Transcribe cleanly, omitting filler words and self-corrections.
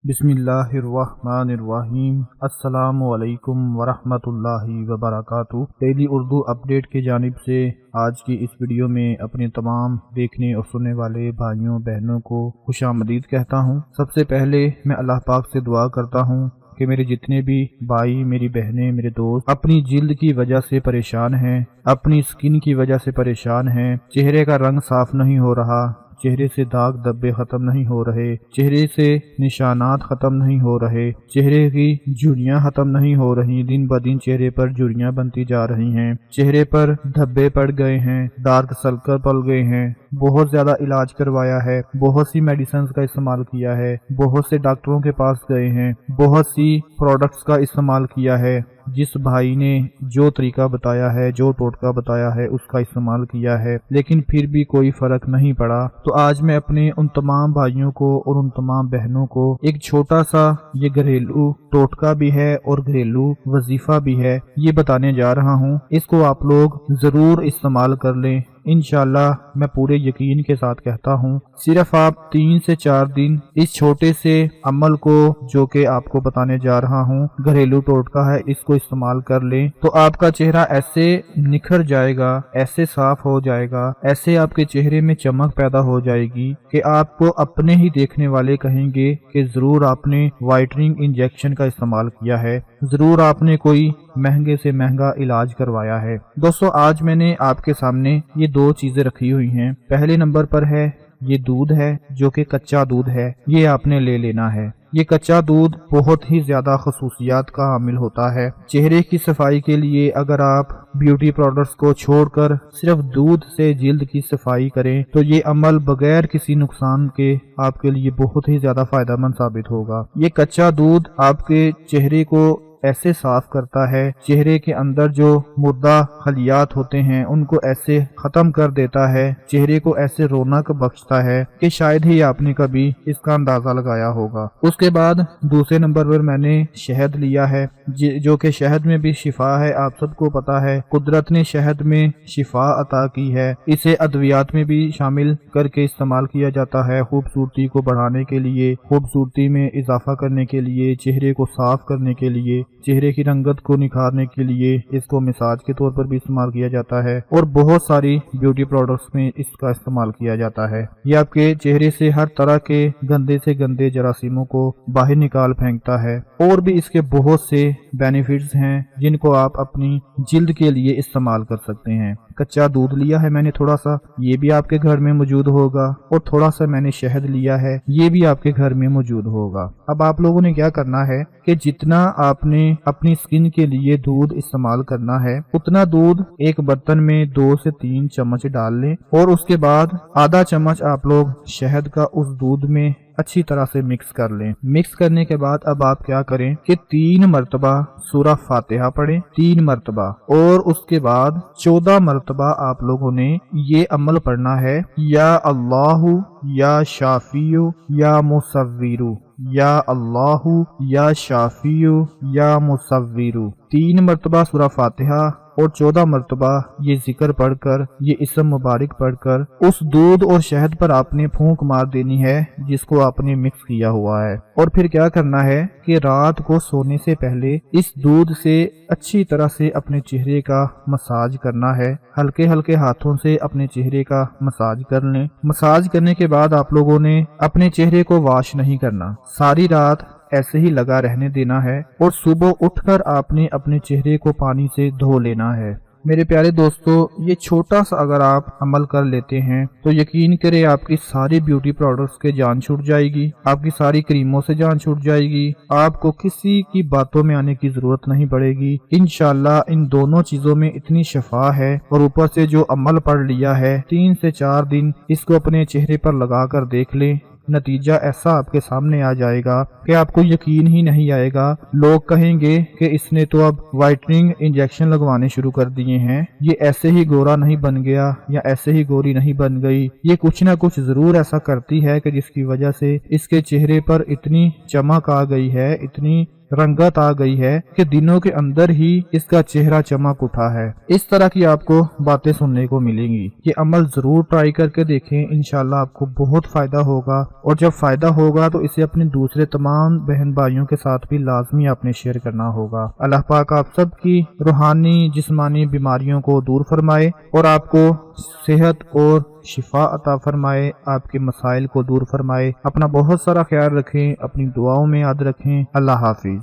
बिस्मिल्लाहिर्रहमानिर्रहीम। अस्सलामु अलैकुम वरहमतुल्लाहि वबरकातुहू। डेली उर्दू अपडेट की जानिब से आज की इस वीडियो में अपने तमाम देखने और सुनने वाले भाइयों बहनों को खुशामदीद कहता हूँ। सबसे पहले मैं अल्लाह पाक से दुआ करता हूँ कि मेरे जितने भी भाई, मेरी बहनें, मेरे दोस्त अपनी जिल्द की वजह से परेशान हैं, अपनी स्किन की वजह से परेशान हैं, चेहरे का रंग साफ नहीं हो रहा, चेहरे से दाग धब्बे खत्म नहीं हो रहे, चेहरे से निशानात खत्म नहीं हो रहे, चेहरे की झुर्रियां खत्म नहीं हो रही, दिन ब दिन चेहरे पर झुर्रियां बनती जा रही हैं, चेहरे पर धब्बे पड़ गए हैं, डार्क सर्कल पड़ गए हैं, बहुत ज्यादा इलाज करवाया है, बहुत सी मेडिसिन का इस्तेमाल किया है, बहुत से डॉक्टरों के पास गए हैं, बहुत सी प्रोडक्ट्स का इस्तेमाल किया है। जिस भाई ने जो तरीका बताया है, जो टोटका बताया है, उसका इस्तेमाल किया है, लेकिन फिर भी कोई फर्क नहीं पड़ा। तो आज मैं अपने उन तमाम भाइयों को और उन तमाम बहनों को एक छोटा सा ये घरेलू टोटका भी है और घरेलू वजीफा भी है, ये बताने जा रहा हूँ। इसको आप लोग जरूर इस्तेमाल कर लें। इंशाल्लाह मैं पूरे यकीन के साथ कहता हूँ, सिर्फ आप 3 से 4 दिन इस छोटे से अमल को, जो कि आपको बताने जा रहा हूँ, घरेलू टोटका है, इसको इस्तेमाल कर लें तो आपका चेहरा ऐसे निखर जाएगा, ऐसे साफ हो जाएगा, ऐसे आपके चेहरे में चमक पैदा हो जाएगी कि आपको अपने ही देखने वाले कहेंगे कि जरूर आपने वाइटनिंग इंजेक्शन का इस्तेमाल किया है, जरूर आपने कोई महंगे से महंगा इलाज करवाया है। दोस्तों, आज मैंने आपके सामने ये 2 चीजें रखी हुई हैं। पहले नंबर पर है ये दूध है, जो कि कच्चा दूध है, ये आपने ले लेना है। ये कच्चा दूध बहुत ही ज्यादा खसूसियात का हामिल होता है। चेहरे की सफाई के लिए अगर आप ब्यूटी प्रोडक्ट्स को छोड़कर सिर्फ दूध से जिल्द की सफाई करें तो ये अमल बगैर किसी नुकसान के आपके लिए बहुत ही ज्यादा फायदेमंद साबित होगा। ये कच्चा दूध आपके चेहरे को ऐसे साफ करता है, चेहरे के अंदर जो मुर्दा खलियात होते हैं उनको ऐसे खत्म कर देता है, चेहरे को ऐसे रौनक बख्शता है कि शायद ही आपने कभी इसका अंदाजा लगाया होगा। उसके बाद दूसरे नंबर पर मैंने शहद लिया है, जो कि शहद में भी शिफा है। आप सबको पता है कुदरत ने शहद में शिफा अता की है। इसे अद्वियात में भी शामिल करके इस्तेमाल किया जाता है, खूबसूरती को बढ़ाने के लिए, खूबसूरती में इजाफा करने के लिए, चेहरे को साफ करने के लिए, चेहरे की रंगत को निखारने के लिए इसको मसाज के तौर पर भी इस्तेमाल किया जाता है और बहुत सारी ब्यूटी प्रोडक्ट्स में इसका इस्तेमाल किया जाता है। ये आपके चेहरे से हर तरह के गंदे से गंदे जरासीमों को बाहर निकाल फेंकता है। और भी इसके बहुत से बेनिफिट्स हैं जिनको आप अपनी जिल्द के लिए इस्तेमाल कर सकते हैं। कच्चा दूध लिया है मैंने थोड़ा सा, ये भी आपके घर में मौजूद होगा, और थोड़ा सा मैंने शहद लिया है, ये भी आपके घर में मौजूद होगा। अब आप लोगों ने क्या करना है कि जितना आपने अपनी स्किन के लिए दूध इस्तेमाल करना है, उतना दूध एक बर्तन में 2 से 3 चम्मच डाल लें और उसके बाद आधा चम्मच आप लोग शहद का उस दूध में अच्छी तरह से मिक्स कर लें। मिक्स करने के बाद अब आप क्या करें कि 3 मरतबा सूरह फातिहा पढ़ें, 3 मरतबा, और उसके बाद 14 मरतबा आप लोगों ने ये अमल पढ़ना है, या अल्लाहु या शाफियु या मुसव्विरु, या अल्लाहु या शाफियु या मुसव्विरु। 3 मरतबा सूरह फातिहा और 14 मरतबा ये जिक्र पढ़कर, ये इसम मुबारक पढ़कर उस दूध और शहद पर आपने फूंक मार देनी है जिसको आपने मिक्स किया हुआ है। और फिर क्या करना है कि रात को सोने से पहले इस दूध से अच्छी तरह से अपने चेहरे का मसाज करना है। हल्के हल्के हाथों से अपने चेहरे का मसाज कर लें। मसाज करने के बाद आप लोगों ने अपने चेहरे को वॉश नहीं करना, सारी रात ऐसे ही लगा रहने देना है और सुबह उठकर आपने अपने चेहरे को पानी से धो लेना है। मेरे प्यारे दोस्तों, ये छोटा सा अगर आप अमल कर लेते हैं तो यकीन करें आपकी सारी ब्यूटी प्रोडक्ट्स के जान छूट जाएगी, आपकी सारी क्रीमों से जान छूट जाएगी, आपको किसी की बातों में आने की जरूरत नहीं पड़ेगी। इंशाल्लाह इन दोनों चीजों में इतनी शफा है, और ऊपर से जो अमल पढ़ लिया है, 3 से 4 दिन इसको अपने चेहरे पर लगा कर देख लें। नतीजा ऐसा आपके सामने आ जाएगा कि आपको यकीन ही नहीं आएगा। लोग कहेंगे कि इसने तो अब वाइटनिंग इंजेक्शन लगवाने शुरू कर दिए हैं, ये ऐसे ही गोरा नहीं बन गया या ऐसे ही गोरी नहीं बन गई, ये कुछ ना कुछ जरूर ऐसा करती है कि जिसकी वजह से इसके चेहरे पर इतनी चमक आ गई है, इतनी رنگت آ گئی ہے کہ دنوں کے اندر ہی اس کا چہرہ چمک اٹھا ہے۔ اس طرح کی آپ کو باتیں سننے کو ملیں گی۔ یہ عمل ضرور ٹرائی کر کے دیکھیں، انشاءاللہ آپ کو بہت فائدہ ہوگا، اور جب فائدہ ہوگا تو اسے اپنے دوسرے تمام بہن بھائیوں کے ساتھ بھی لازمی آپ نے شیئر کرنا ہوگا۔ اللہ پاک آپ سب کی روحانی جسمانی بیماریوں کو دور فرمائے اور آپ کو صحت اور شفا عطا فرمائے، آپ کے مسائل کو دور فرمائے۔ اپنا بہت سارا خیال رکھیں، اپنی دعاؤں میں یاد رکھیں۔ اللہ حافظ۔